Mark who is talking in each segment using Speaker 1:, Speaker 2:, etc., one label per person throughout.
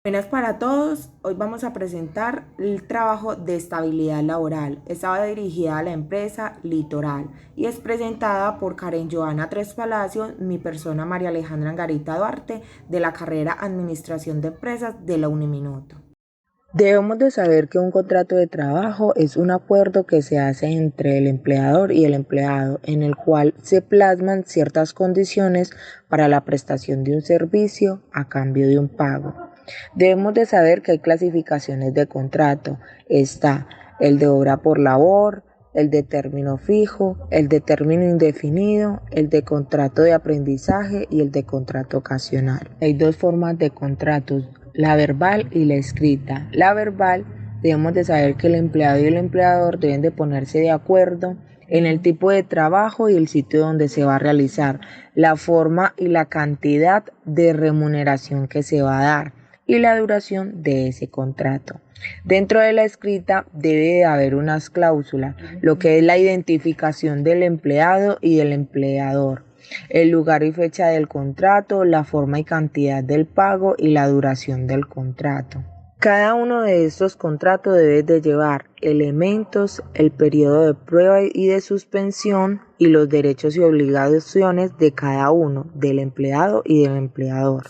Speaker 1: Buenas para todos. Hoy vamos a presentar el trabajo de estabilidad laboral. Estaba dirigida a la empresa Litoral y es presentada por Karen Joana Tres Palacios, mi persona María Alejandra Angarita Duarte, de la carrera Administración de Empresas de la Uniminuto. Debemos de saber que un contrato de trabajo es un acuerdo que se hace entre el empleador y el empleado, en el cual se plasman ciertas condiciones para la prestación de un servicio a cambio de un pago. Debemos de saber que hay clasificaciones de contrato. Está el de obra por labor, el de término fijo, el de término indefinido, el de contrato de aprendizaje y el de contrato ocasional. Hay dos formas de contratos, la verbal y la escrita. La verbal, debemos de saber que el empleado y el empleador deben de ponerse de acuerdo en el tipo de trabajo y el sitio donde se va a realizar, la forma y la cantidad de remuneración que se va a dar y la duración de ese contrato. Dentro de la escrita debe de haber unas cláusulas, lo que es la identificación del empleado y del empleador, el lugar y fecha del contrato, la forma y cantidad del pago y la duración del contrato. Cada uno de estos contratos debe de llevar elementos, el periodo de prueba y de suspensión y los derechos y obligaciones de cada uno, del empleado y del empleador.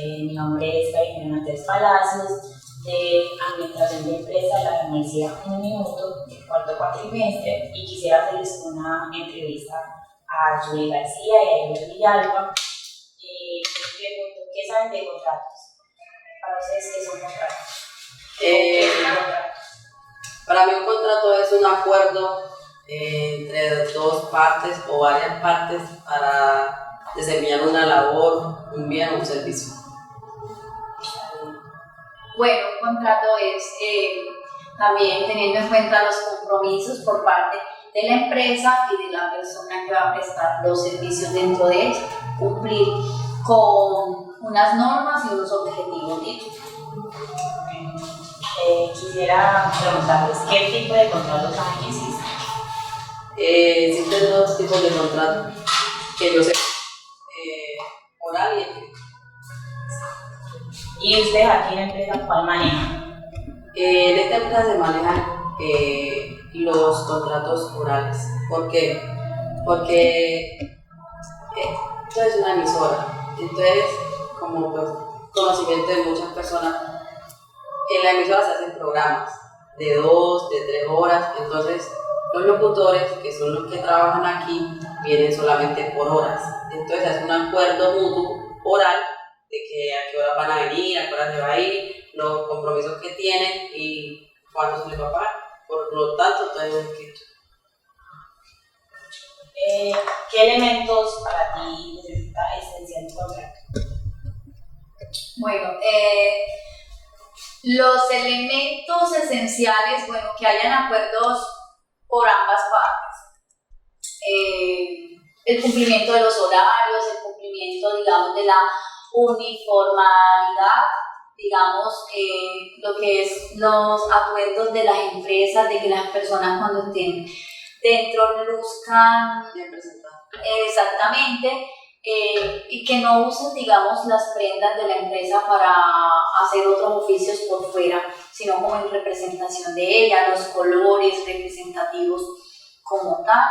Speaker 2: Mi nombre es Karen Tres Palacios, de Administración de Empresas de la Universidad Uniminuto, de cuarto cuatrimestre, y quisiera hacerles una entrevista a Julie García y a Julio Villalba. Les pregunto, ¿qué saben de contratos? Para ustedes, ¿qué son contratos? ¿Qué es un contrato?
Speaker 3: Para mí un contrato es un acuerdo entre dos partes o varias partes para desempeñar una labor, un bien o un servicio.
Speaker 4: Bueno, un contrato es también teniendo en cuenta los compromisos por parte de la empresa y de la persona que va a prestar los servicios dentro de ella, cumplir con unas normas y unos objetivos dichos.
Speaker 2: Quisiera preguntarles, ¿qué tipo de contratos hay que existen?
Speaker 3: Existen dos tipos de contratos que yo sé, oral y escrito.
Speaker 2: ¿Y ustedes aquí en la empresa cuál manejan?
Speaker 3: En esta empresa se manejan los contratos orales. ¿Por qué? Porque esto es una emisora. Entonces, como pues, conocimiento de muchas personas, en la emisora se hacen programas de 2, de 3 horas. Entonces, los locutores, que son los que trabajan aquí, vienen solamente por horas. Entonces, es un acuerdo mutuo oral de que a qué hora van a venir, a qué hora se va a ir, los compromisos que tienen y cuánto se les va a pagar. Por lo tanto, todo es escrito.
Speaker 2: ¿Qué elementos para ti necesita esencial un contrato?
Speaker 4: Bueno, los elementos esenciales, bueno, que hayan acuerdos por ambas partes. El cumplimiento de los horarios, el cumplimiento, digamos, de la uniformidad, digamos, lo que es los acuerdos de las empresas, de que las personas cuando estén dentro luzcan exactamente, y que no usen, digamos, las prendas de la empresa para hacer otros oficios por fuera, sino como en representación de ella, los colores representativos como tal,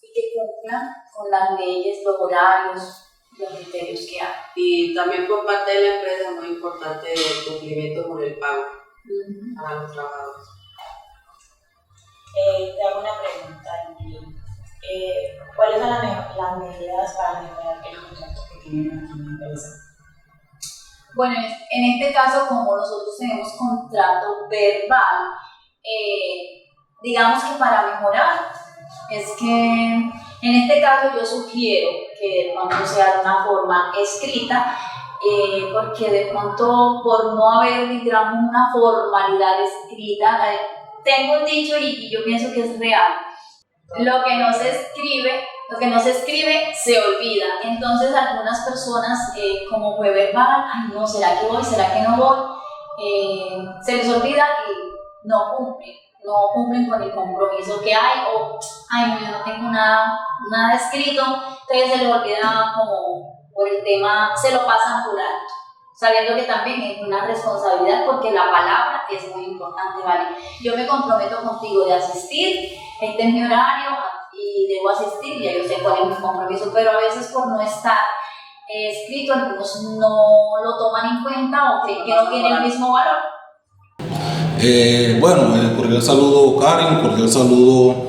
Speaker 4: y que cumplan con las leyes, los horarios, los criterios que hay.
Speaker 3: Y también por parte de la empresa es muy importante el cumplimiento con el pago para los trabajadores.
Speaker 2: Te hago una pregunta, Emily. ¿Cuáles son las medidas para mejorar el contrato que tienen aquí en la empresa?
Speaker 4: Bueno, en este caso, como nosotros tenemos contrato verbal, digamos que para mejorar, es que en este caso yo sugiero que de pronto sea de una forma escrita, porque de pronto por no haber, digamos, una formalidad escrita, tengo un dicho y yo pienso que es real. Lo que no se escribe se olvida. Entonces algunas personas, como fue verbal, ay no, ¿será que voy? ¿Será que no voy? Se les olvida y no cumplen con el compromiso que hay, o ay no, yo no tengo nada escrito, entonces se les olvida como por el tema, se lo pasan por alto, sabiendo que también es una responsabilidad porque la palabra es muy importante, ¿vale? Yo me comprometo contigo de asistir, este es mi horario y debo asistir, ya yo sé cuál es mi compromiso, pero a veces por no estar escrito, algunos no lo toman en cuenta o creen que no tiene el mismo valor.
Speaker 5: Bueno, cordial saludo Karen, cordial saludo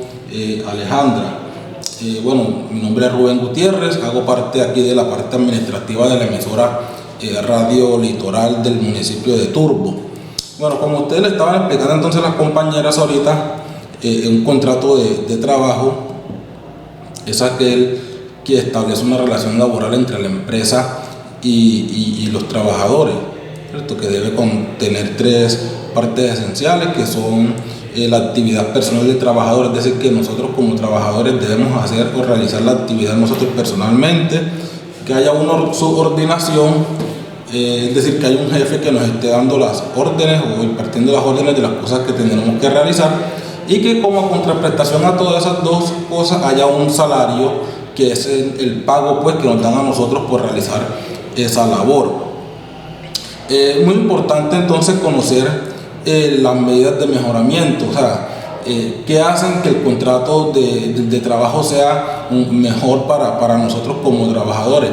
Speaker 5: Alejandra. Bueno, mi nombre es Rubén Gutiérrez, hago parte aquí de la parte administrativa de la emisora Radio Litoral del municipio de Turbo. Bueno, como ustedes le estaban explicando entonces las compañeras ahorita, un contrato de trabajo es aquel que establece una relación laboral entre la empresa y los trabajadores, ¿cierto? Que debe contener 3 partes esenciales que son la actividad personal del trabajador, es decir, que nosotros como trabajadores debemos hacer o realizar la actividad nosotros personalmente, que haya una subordinación, es decir, que haya un jefe que nos esté dando las órdenes o impartiendo las órdenes de las cosas que tendremos que realizar, y que como contraprestación a todas esas dos cosas haya un salario que es el pago pues, que nos dan a nosotros por realizar esa labor. Es muy importante entonces conocer las medidas de mejoramiento, o sea, que hacen que el contrato de trabajo sea mejor para nosotros como trabajadores.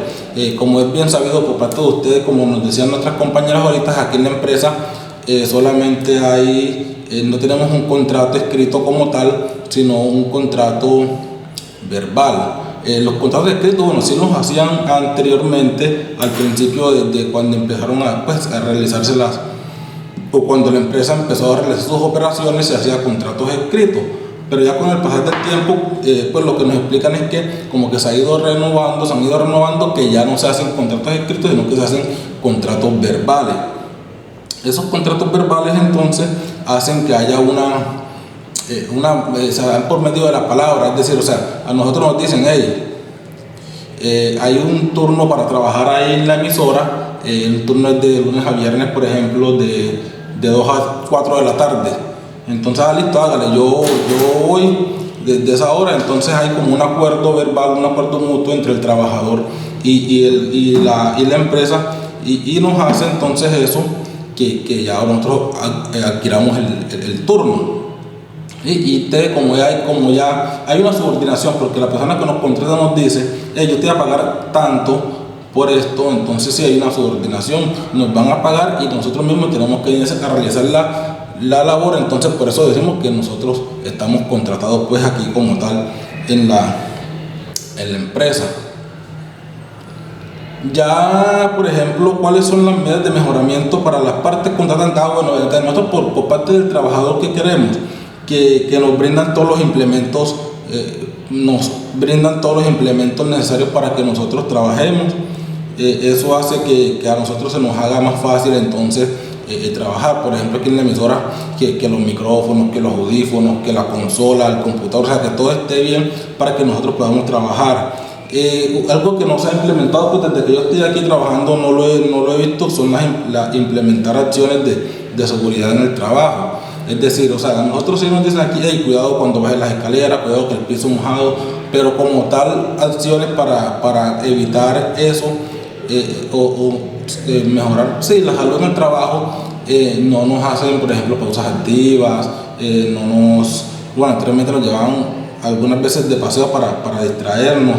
Speaker 5: Como es bien sabido por parte de ustedes, como nos decían nuestras compañeras ahorita, aquí en la empresa solamente no tenemos un contrato escrito como tal, sino un contrato verbal. Los contratos escritos, bueno, sí los hacían anteriormente, al principio de cuando empezaron a realizarse o cuando la empresa empezó a realizar sus operaciones se hacía contratos escritos. Pero ya con el pasar del tiempo, pues lo que nos explican es que como que se han ido renovando, que ya no se hacen contratos escritos, sino que se hacen contratos verbales. Esos contratos verbales entonces hacen que haya se dan por medio de la palabra, es decir, o sea, a nosotros nos dicen, hey, hay un turno para trabajar ahí en la emisora, el turno es de lunes a viernes, por ejemplo, de 2 a 4 de la tarde. Entonces, listo, hágale, yo voy desde esa hora. Entonces hay como un acuerdo verbal, un acuerdo mutuo entre el trabajador y la empresa, y nos hace entonces eso, que ya nosotros adquiramos el turno. Como ya hay una subordinación, porque la persona que nos contrata nos dice, yo te voy a pagar tanto por esto, entonces si hay una subordinación, nos van a pagar y nosotros mismos tenemos que ir a realizar la labor. Entonces por eso decimos que nosotros estamos contratados pues aquí como tal en la empresa. Ya, por ejemplo, ¿cuáles son las medidas de mejoramiento para las partes contratantes? Bueno, nosotros por parte del trabajador, que queremos que nos brindan todos los implementos, necesarios para que nosotros trabajemos. Eso hace que a nosotros se nos haga más fácil entonces trabajar. Por ejemplo, aquí en la emisora, que los micrófonos, que los audífonos, que la consola, el computador, o sea, que todo esté bien para que nosotros podamos trabajar. Algo que no se ha implementado, pues desde que yo estoy aquí trabajando no lo he visto, son implementar acciones de seguridad en el trabajo. Es decir, o sea, nosotros sí nos dicen aquí, hey, cuidado cuando bajes las escaleras, cuidado que el piso es mojado, pero como tal, acciones para evitar eso, mejorar la salud en el trabajo, no nos hacen, por ejemplo, pausas activas, anteriormente nos llevaban algunas veces de paseo para distraernos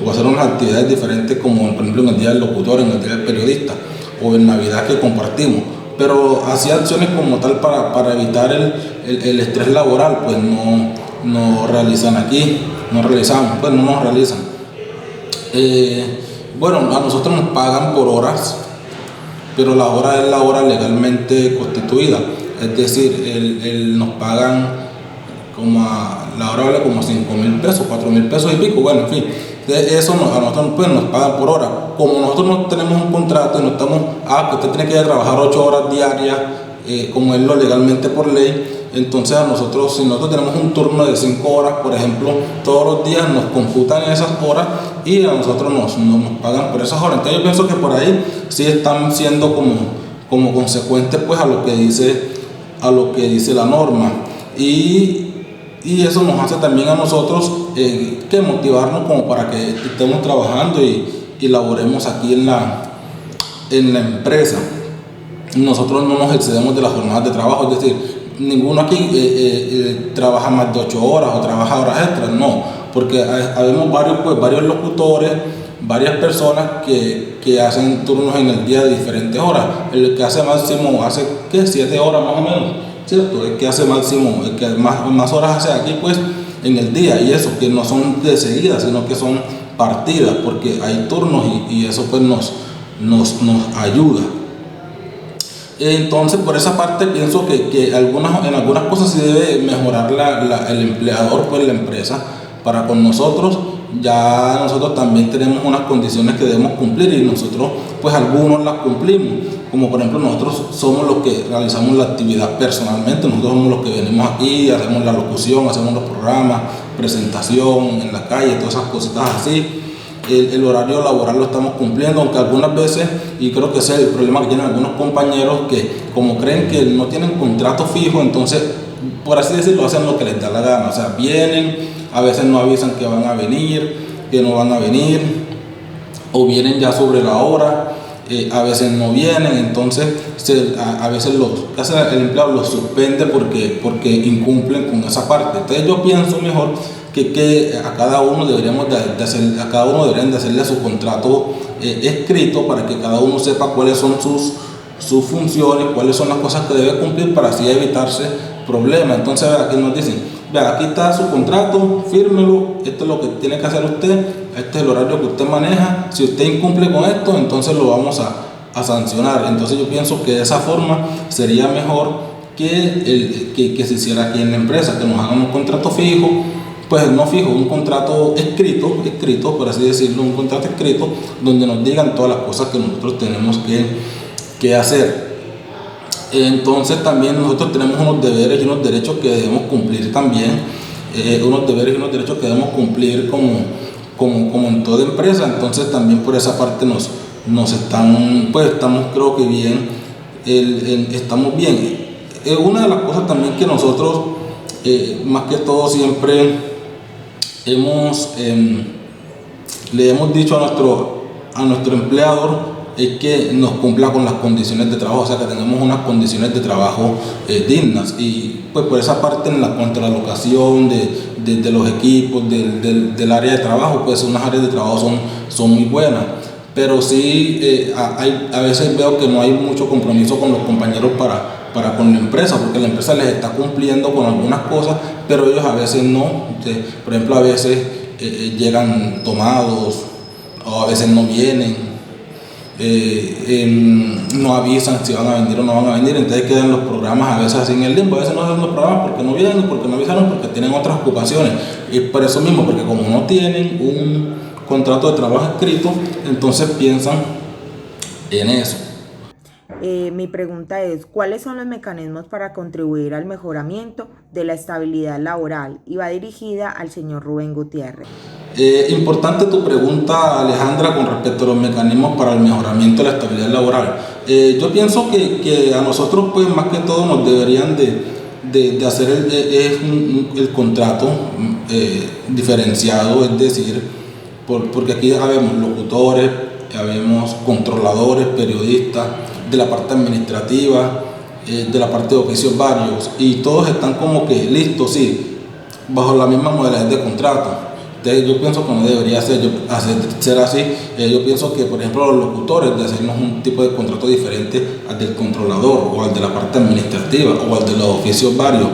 Speaker 5: o hacer unas actividades diferentes, como por ejemplo en el día del locutor, en el día del periodista o en Navidad que compartimos. Pero hacía acciones como tal para evitar el estrés laboral, pues no realizan aquí, no nos realizan. Bueno, a nosotros nos pagan por horas, pero la hora es la hora legalmente constituida, es decir, nos pagan la hora vale como 5,000 pesos, 4,000 pesos y pico, bueno, en fin, eso a nosotros pues nos pagan por hora. Como nosotros no tenemos un contrato y no estamos, que usted tiene que ir a trabajar 8 horas diarias, como es lo legalmente por ley, entonces a nosotros, si nosotros tenemos un turno de 5 horas, por ejemplo, todos los días nos computan esas horas y a nosotros nos pagan por esas horas. Entonces yo pienso que por ahí sí están siendo como consecuentes pues a lo que dice la norma, y eso nos hace también a nosotros que motivarnos como para que estemos trabajando y laboremos aquí en la empresa. Nosotros no nos excedemos de las jornadas de trabajo, es decir, ninguno aquí trabaja más de 8 horas o trabaja horas extras, no, porque habemos varios locutores, varias personas que hacen turnos en el día de diferentes horas. El que hace máximo hace 7 horas más o menos, ¿cierto? El que hace máximo, el que más horas hace aquí pues en el día, y eso que no son de seguida, sino que son partidas, porque hay turnos y eso pues nos ayuda. Entonces por esa parte pienso que en algunas cosas sí debe mejorar el empleador, pues la empresa, para con nosotros. Ya nosotros también tenemos unas condiciones que debemos cumplir y nosotros pues algunos las cumplimos, como por ejemplo nosotros somos los que realizamos la actividad personalmente, nosotros somos los que venimos aquí, hacemos la locución, hacemos los programas, presentación en la calle, todas esas cositas así. El horario laboral lo estamos cumpliendo, aunque algunas veces, y creo que ese es el problema que tienen algunos compañeros, que como creen que no tienen contrato fijo, entonces por así decirlo hacen lo que les da la gana, o sea, vienen, a veces no avisan que van a venir, que no van a venir, o vienen ya sobre la hora, a veces no vienen, entonces a veces el empleado los suspende porque incumplen con esa parte. Entonces yo pienso mejor que a cada uno deberían de hacerle su contrato escrito, para que cada uno sepa cuáles son sus funciones, cuáles son las cosas que debe cumplir, para así evitarse problemas. Entonces aquí nos dicen, aquí está su contrato, fírmelo, esto es lo que tiene que hacer usted, este es el horario que usted maneja, si usted incumple con esto, entonces lo vamos a sancionar. Entonces yo pienso que de esa forma sería mejor que se hiciera aquí en la empresa, que nos hagan un contrato fijo, pues no fijo, un contrato escrito, por así decirlo, un contrato escrito donde nos digan todas las cosas que nosotros tenemos que hacer. Entonces también nosotros tenemos unos deberes y unos derechos que debemos cumplir también, unos deberes y unos derechos que debemos cumplir como en toda empresa. Entonces también por esa parte nos están, pues estamos, creo que bien, estamos bien. Una de las cosas también que nosotros más que todo siempre le hemos dicho a nuestro empleador es que nos cumpla con las condiciones de trabajo, o sea, que tengamos unas condiciones de trabajo dignas, y pues por esa parte en la contralocación de los equipos, del área de trabajo, pues unas áreas de trabajo son muy buenas, pero sí a veces veo que no hay mucho compromiso con los compañeros para con la empresa, porque la empresa les está cumpliendo con algunas cosas, pero ellos a veces no. Por ejemplo, a veces llegan tomados, o a veces no vienen, no avisan si van a venir o no van a venir, entonces quedan los programas a veces así en el limbo. A veces no hacen los programas porque no vienen, porque no avisaron, porque tienen otras ocupaciones, y por eso mismo, porque como no tienen un contrato de trabajo escrito, entonces piensan en eso.
Speaker 1: Mi pregunta es, ¿cuáles son los mecanismos para contribuir al mejoramiento de la estabilidad laboral? Y va dirigida al señor Rubén Gutiérrez.
Speaker 5: Importante tu pregunta, Alejandra, con respecto a los mecanismos para el mejoramiento de la estabilidad laboral. Yo pienso que a nosotros, pues más que todo, nos deberían de hacer el contrato diferenciado, es decir, porque aquí habemos locutores, habemos controladores, periodistas, de la parte administrativa, de la parte de oficios varios, y todos están como que listos, sí, bajo la misma modalidad de contrato. Entonces yo pienso que no debería ser así. Yo pienso que, por ejemplo, los locutores, de hacernos un tipo de contrato diferente al del controlador, o al de la parte administrativa, o al de los oficios varios,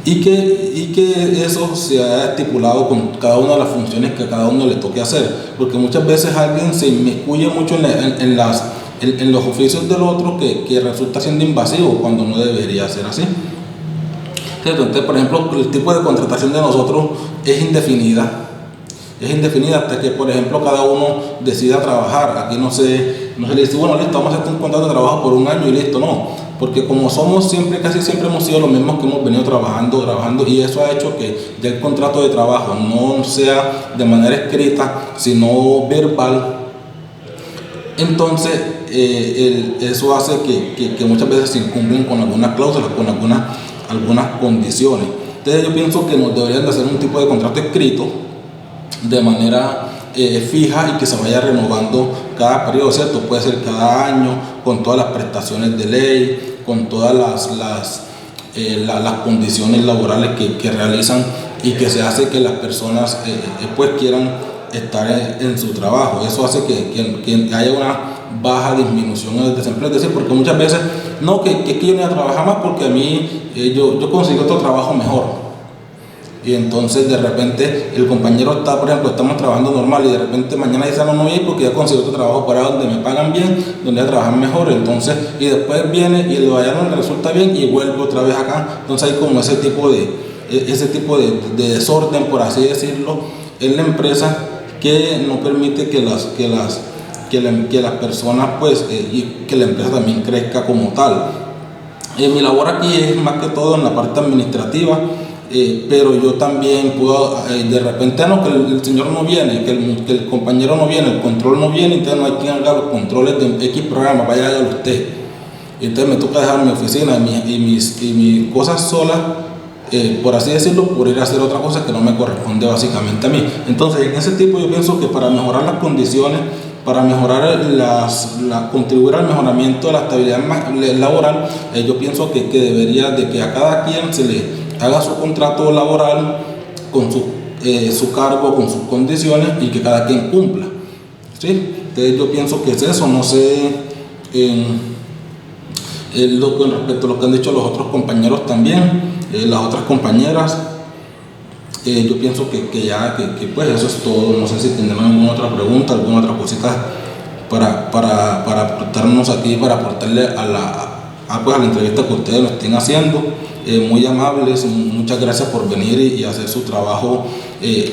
Speaker 5: y que eso se haya estipulado con cada una de las funciones que a cada uno le toque hacer, porque muchas veces alguien se inmiscuye mucho en los oficios del otro, que resulta siendo invasivo cuando no debería ser así. Entonces, por ejemplo, el tipo de contratación de nosotros es indefinida hasta que, por ejemplo, cada uno decida trabajar. Aquí no se le dice, bueno, listo, vamos a hacer un contrato de trabajo por un año y listo, no, porque como somos casi siempre hemos sido los mismos que hemos venido trabajando, y eso ha hecho que ya el contrato de trabajo no sea de manera escrita, sino verbal. Entonces eso hace que muchas veces se incumplen con algunas cláusulas, con algunas condiciones. Entonces yo pienso que nos deberían de hacer un tipo de contrato escrito de manera fija, y que se vaya renovando cada periodo, ¿cierto? Puede ser cada año, con todas las prestaciones de ley, con todas las condiciones laborales que realizan, y que se hace que las personas pues quieran estar en su trabajo. Eso hace que haya una baja disminución del desempleo. Es decir, porque muchas veces, no, que yo no voy a trabajar más porque a mí yo consigo otro trabajo mejor. Y entonces de repente el compañero está, por ejemplo, estamos trabajando normal, y de repente mañana dice, no voy a ir porque ya consigo otro trabajo para donde me pagan bien, donde voy a trabajar mejor. Entonces, y después viene y lo allá no le resulta bien y vuelve otra vez acá. Entonces hay como ese tipo de desorden, por así decirlo, en la empresa, que no permite que las personas, pues, y que la empresa también crezca como tal. Mi labor aquí es más que todo en la parte administrativa, pero yo también puedo, de repente, que el señor no viene, que el compañero no viene, el control no viene, entonces no hay quien haga los controles de X programa, vaya hágalo usted. Entonces me toca dejar mi oficina y mis cosas solas, por así decirlo, por ir a hacer otra cosa que no me corresponde básicamente a mí. Entonces, en ese tipo yo pienso que para mejorar las condiciones, para mejorar contribuir al mejoramiento de la estabilidad laboral, yo pienso que debería de que a cada quien se le haga su contrato laboral con su cargo, con sus condiciones, y que cada quien cumpla, ¿sí? Entonces yo pienso que es eso. No sé con respecto a lo que han dicho los otros compañeros también, las otras compañeras, yo pienso que pues eso es todo. No sé si tendrán alguna otra pregunta, alguna otra cosita para aportarnos aquí, para aportarle a la entrevista que ustedes nos estén haciendo. Muy amables, muchas gracias por venir y hacer su trabajo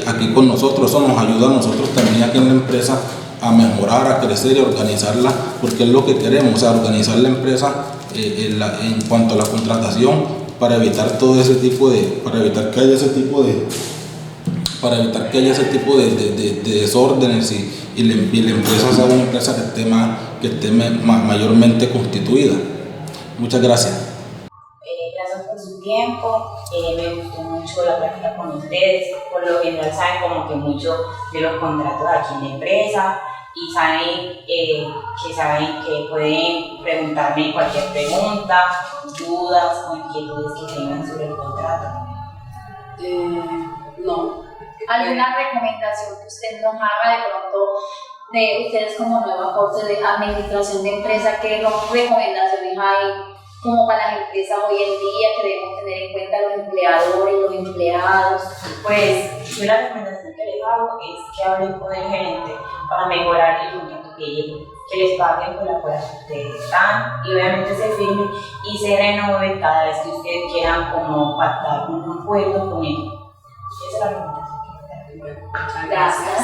Speaker 5: aquí con nosotros. Eso nos ayuda a nosotros también aquí en la empresa a mejorar, a crecer y a organizarla, porque es lo que queremos, o sea, organizar la empresa en cuanto a la contratación para evitar todo ese tipo de, para evitar que haya ese tipo de desórdenes y la empresa sea una empresa que esté mayormente constituida. Muchas gracias.
Speaker 2: Gracias por su tiempo, me gustó mucho la práctica con ustedes. Por lo general saben como que mucho de los contratos aquí en la empresa y saben que pueden preguntarme cualquier pregunta, dudas o inquietudes que tengan sobre el contrato.
Speaker 3: No.
Speaker 4: ¿Alguna recomendación que usted nos haga de pronto de ustedes como nueva corte de administración de empresa? ¿Qué recomendaciones hay como para las empresas hoy en día que debemos tener en cuenta los empleadores, los empleados?
Speaker 2: Pues yo la recomendación que les hago es que hablen con el gerente para mejorar el contrato que les paguen por las horas que ustedes están y obviamente se firmen y se renove cada vez que ustedes quieran como pactar un acuerdo con él. Esa es la recomendación que les doy.
Speaker 4: Gracias.